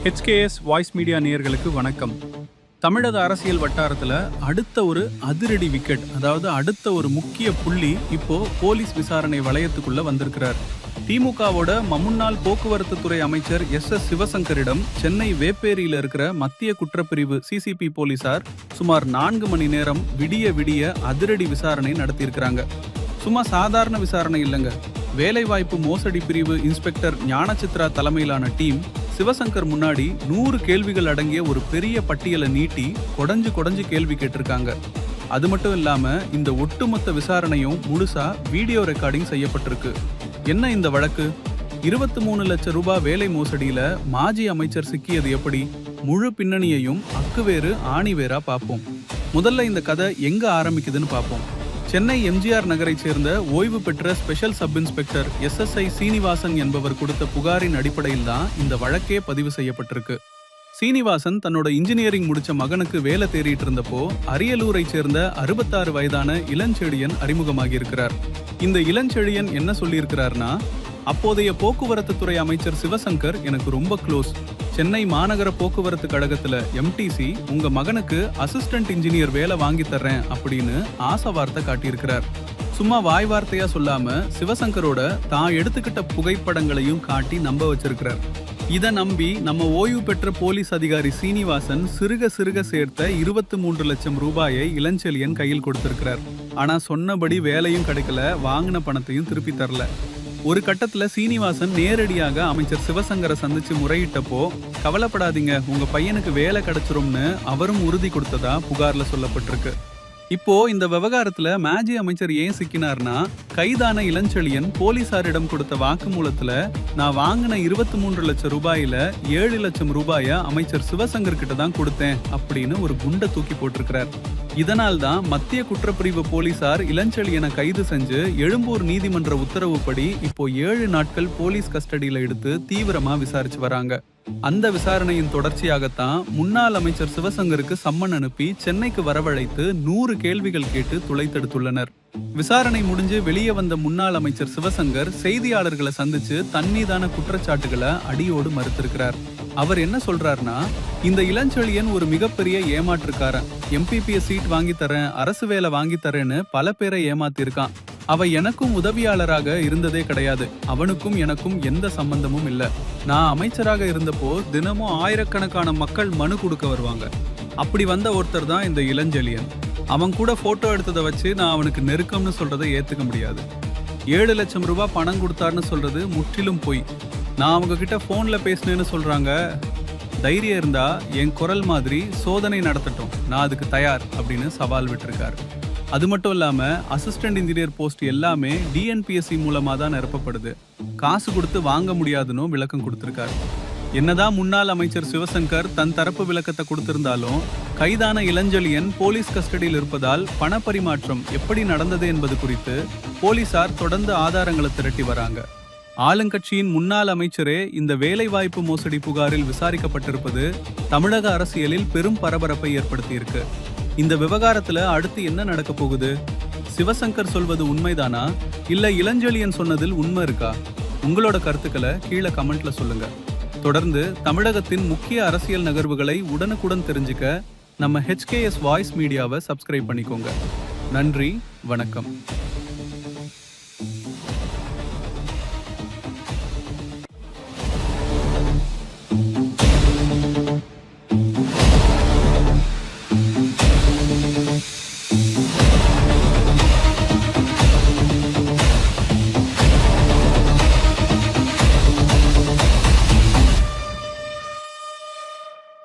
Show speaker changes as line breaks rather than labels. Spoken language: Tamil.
HKS வாய்ஸ் மீடியா நேயர்களுக்கு வணக்கம். தமிழக அரசியல் வட்டாரத்தில் அடுத்த ஒரு அதிரடி விக்கெட், அதாவது அடுத்த ஒரு முக்கிய புள்ளி இப்போ போலீஸ் விசாரணை வளையத்துக்குள்ள வந்திருக்கிறார். திமுகவோட முன்னாள் போக்குவரத்து துறை அமைச்சர் எஸ் சிவசங்கரிடம் சென்னை வேப்பேரியில் இருக்கிற மத்திய குற்றப்பிரிவு சிசிபி போலீசார் சுமார் 4 மணி நேரம் விடிய அதிரடி விசாரணை நடத்தியிருக்கிறாங்க. சும்மா சாதாரண விசாரணை இல்லைங்க. வேலைவாய்ப்பு மோசடி பிரிவு இன்ஸ்பெக்டர் ஞானசித்ரா தலைமையிலான டீம் சிவசங்கர் முன்னாடி 100 கேள்விகள் அடங்கிய ஒரு பெரிய பட்டியலை நீட்டி கொடைஞ்சு கேள்வி கேட்டிருக்காங்க. அது மட்டும் இல்லாம இந்த ஒட்டுமொத்த விசாரணையும் முழுசா வீடியோ ரெக்கார்டிங் செய்யப்பட்டிருக்கு. என்ன இந்த வழக்கு? 23 லட்சம் ரூபாய் வேலை மோசடியில மாஜி அமைச்சர் சிக்கியது எப்படி? முழு பின்னணியையும் அக்குவேறு ஆணிவேரா பார்ப்போம். முதல்ல இந்த கதை எங்க ஆரம்பிக்குதுன்னு பார்ப்போம். சென்னை எம்ஜிஆர் நகரை சேர்ந்த ஓய்வு பெற்ற special sub inspector SSI Srinivasan என்பவர் கொடுத்த புகாரின் அடிப்படையில் தான் இந்த வழக்கே பதிவு செய்யப்பட்டிருக்கு. சீனிவாசன் தன்னோட இன்ஜினியரிங் முடிச்ச மகனுக்கு வேலை தேடிட்டு இருந்தப்போ அரியலூரை சேர்ந்த 66 வயதான இளஞ்செழியன் அறிமுகமாகி இருக்கிறார். இந்த இளஞ்செழியன் என்ன சொல்லியிருக்கிறார்னா, அப்போதைய போக்குவரத்து துறை அமைச்சர் சிவசங்கர் எனக்கு ரொம்ப க்ளோஸ். சென்னை மாநகர போக்குவரத்து கழகத்துல MTC உங்க மகனுக்கு அசிஸ்டன்ட் இன்ஜினியர் வேலை வாங்கி தர்றேன் அப்படின்னு ஆசை வார்த்தை காட்டியிருக்கிறார். சும்மா வாய் வார்த்தையா சொல்லாம சிவசங்கரோட தான் எடுத்துக்கிட்ட புகைப்படங்களையும் காட்டி நம்ப வச்சிருக்கிறார். இதை நம்பி நம்ம ஓய்வு பெற்ற போலீஸ் அதிகாரி சீனிவாசன் சிறுக சேர்த்த 23 லட்சம் ரூபாயை இளஞ்செழியன் கையில் கொடுத்திருக்கிறார். ஆனா சொன்னபடி வேலையும் கிடைக்கல, வாங்கின பணத்தையும் திருப்பி தரல. ஒரு கட்டத்துல சீனிவாசன் நேரடியாக அமைச்சர் சிவசங்கரை சந்திச்சு முறையிட்டப்போ, கவலைப்படாதீங்க, உங்க பையனுக்கு வேலை கிடைச்சிரும்னு அவரும் உறுதி கொடுத்ததா புகார்ல சொல்லப்பட்டிருக்கு. இப்போ இந்த விவகாரத்துல மாஜி அமைச்சர் ஏன் சிக்கினார்னா, கைதான இளஞ்செழியன் போலீசாரிடம் கொடுத்த வாக்குமூலத்துல நான் வாங்கின 23 லட்சம் ரூபாயில 7 லட்சம் ரூபாய அமைச்சர் சிவசங்கர் கிட்ட தான் கொடுத்தேன் அப்படின்னு ஒரு குண்டை தூக்கி போட்டிருக்கிறார். இதனால் தான் மத்திய குற்றப்பிரிவு போலீசார் இளஞ்செழியனை கைது செஞ்சு எழும்பூர் நீதிமன்ற உத்தரவுப்படி இப்போ 7 நாட்கள் போலீஸ் கஸ்டடியில எடுத்து தீவிரமா விசாரிச்சு வராங்க. அந்த விசாரணையின் தொடர்ச்சியாகத்தான் முன்னாள் அமைச்சர் சிவசங்கருக்கு சம்மன் அனுப்பி சென்னைக்கு வரவழைத்து 100 கேள்விகள் கேட்டு துளைத்தெடுத்துள்ளனர். விசாரணை முடிஞ்சு வெளியே வந்த முன்னாள் அமைச்சர் சிவசங்கர் செய்தியாளர்களை சந்திச்சு தன் மீதான குற்றச்சாட்டுகளை அடியோடு மறுத்திருக்கிறார். அவர் என்ன சொல்றாருன்னா, இந்த இளஞ்செழியன் ஒரு மிகப்பெரிய ஏமாற்றுக்காரன். MPPS சீட் வாங்கி தரேன், அரசு வேலை வாங்கி தரேன்னு பல பேரை ஏமாத்திருக்கான். அவ எனக்கும் உதவியாளராக இருந்ததே கிடையாது. அவனுக்கும் எனக்கும் எந்த சம்பந்தமும் இல்ல. நான் அமைச்சராக இருந்தப்போ தினமும் ஆயிரக்கணக்கான மக்கள் மனு கொடுக்க வருவாங்க. அப்படி வந்த ஒருத்தர் தான் இந்த இளஞ்செழியன். அவன் கூட போட்டோ எடுத்ததை வச்சு நான் அவனுக்கு நெருக்கம்னு சொல்றதை ஏத்துக்க முடியாது. 7 லட்சம் ரூபாய் பணம் கொடுத்தாருன்னு சொல்றது முற்றிலும் பொய். நான் அவங்க கிட்ட போன்ல பேசினேன்னு சொல்றாங்க. தைரியம் இருந்தா என் குரல் மாதிரி சோதனை நடத்தட்டும், நான் அதுக்கு தயார் அப்படின்னு சவால் விட்டுருக்காரு. அது மட்டும் இல்லாம அசிஸ்டன்ட் இன்ஜினியர் போஸ்ட் எல்லாமே DNPSC மூலமா தான் நிரப்பப்படுது, காசு கொடுத்து வாங்க முடியாதுன்னு விளக்கம் கொடுத்திருக்காரு. என்னதான் முன்னாள் அமைச்சர் சிவசங்கர் தன் தரப்பு விளக்கத்தை கொடுத்திருந்தாலும், கைதான இளஞ்செழியன் போலீஸ் கஸ்டடியில் இருப்பதால் பண பரிமாற்றம் எப்படி நடந்தது என்பது குறித்து போலீசார் தொடர்ந்து ஆதாரங்களை திரட்டி வராங்க. ஆளுங்கட்சியின் முன்னாள் அமைச்சரே இந்த வேலைவாய்ப்பு மோசடி புகாரில் விசாரிக்கப்பட்டிருப்பது தமிழக அரசியலில் பெரும் பரபரப்பை ஏற்படுத்தியிருக்கு. இந்த விவகாரத்துல அடுத்து என்ன நடக்க போகுது? சிவசங்கர் சொல்வது உண்மைதானா, இல்ல இளஞ்செழியன் சொன்னதில் உண்மை இருக்கா? உங்களோட கருத்துக்களை கீழே கமெண்ட்ல சொல்லுங்க. தொடர்ந்து தமிழகத்தின் முக்கிய அரசியல் நகர்வுகளை உடனுக்குடன் தெரிஞ்சுக்க நம்ம HKS வாய்ஸ் மீடியாவை சப்ஸ்கிரைப் பண்ணிக்கோங்க. நன்றி, வணக்கம்.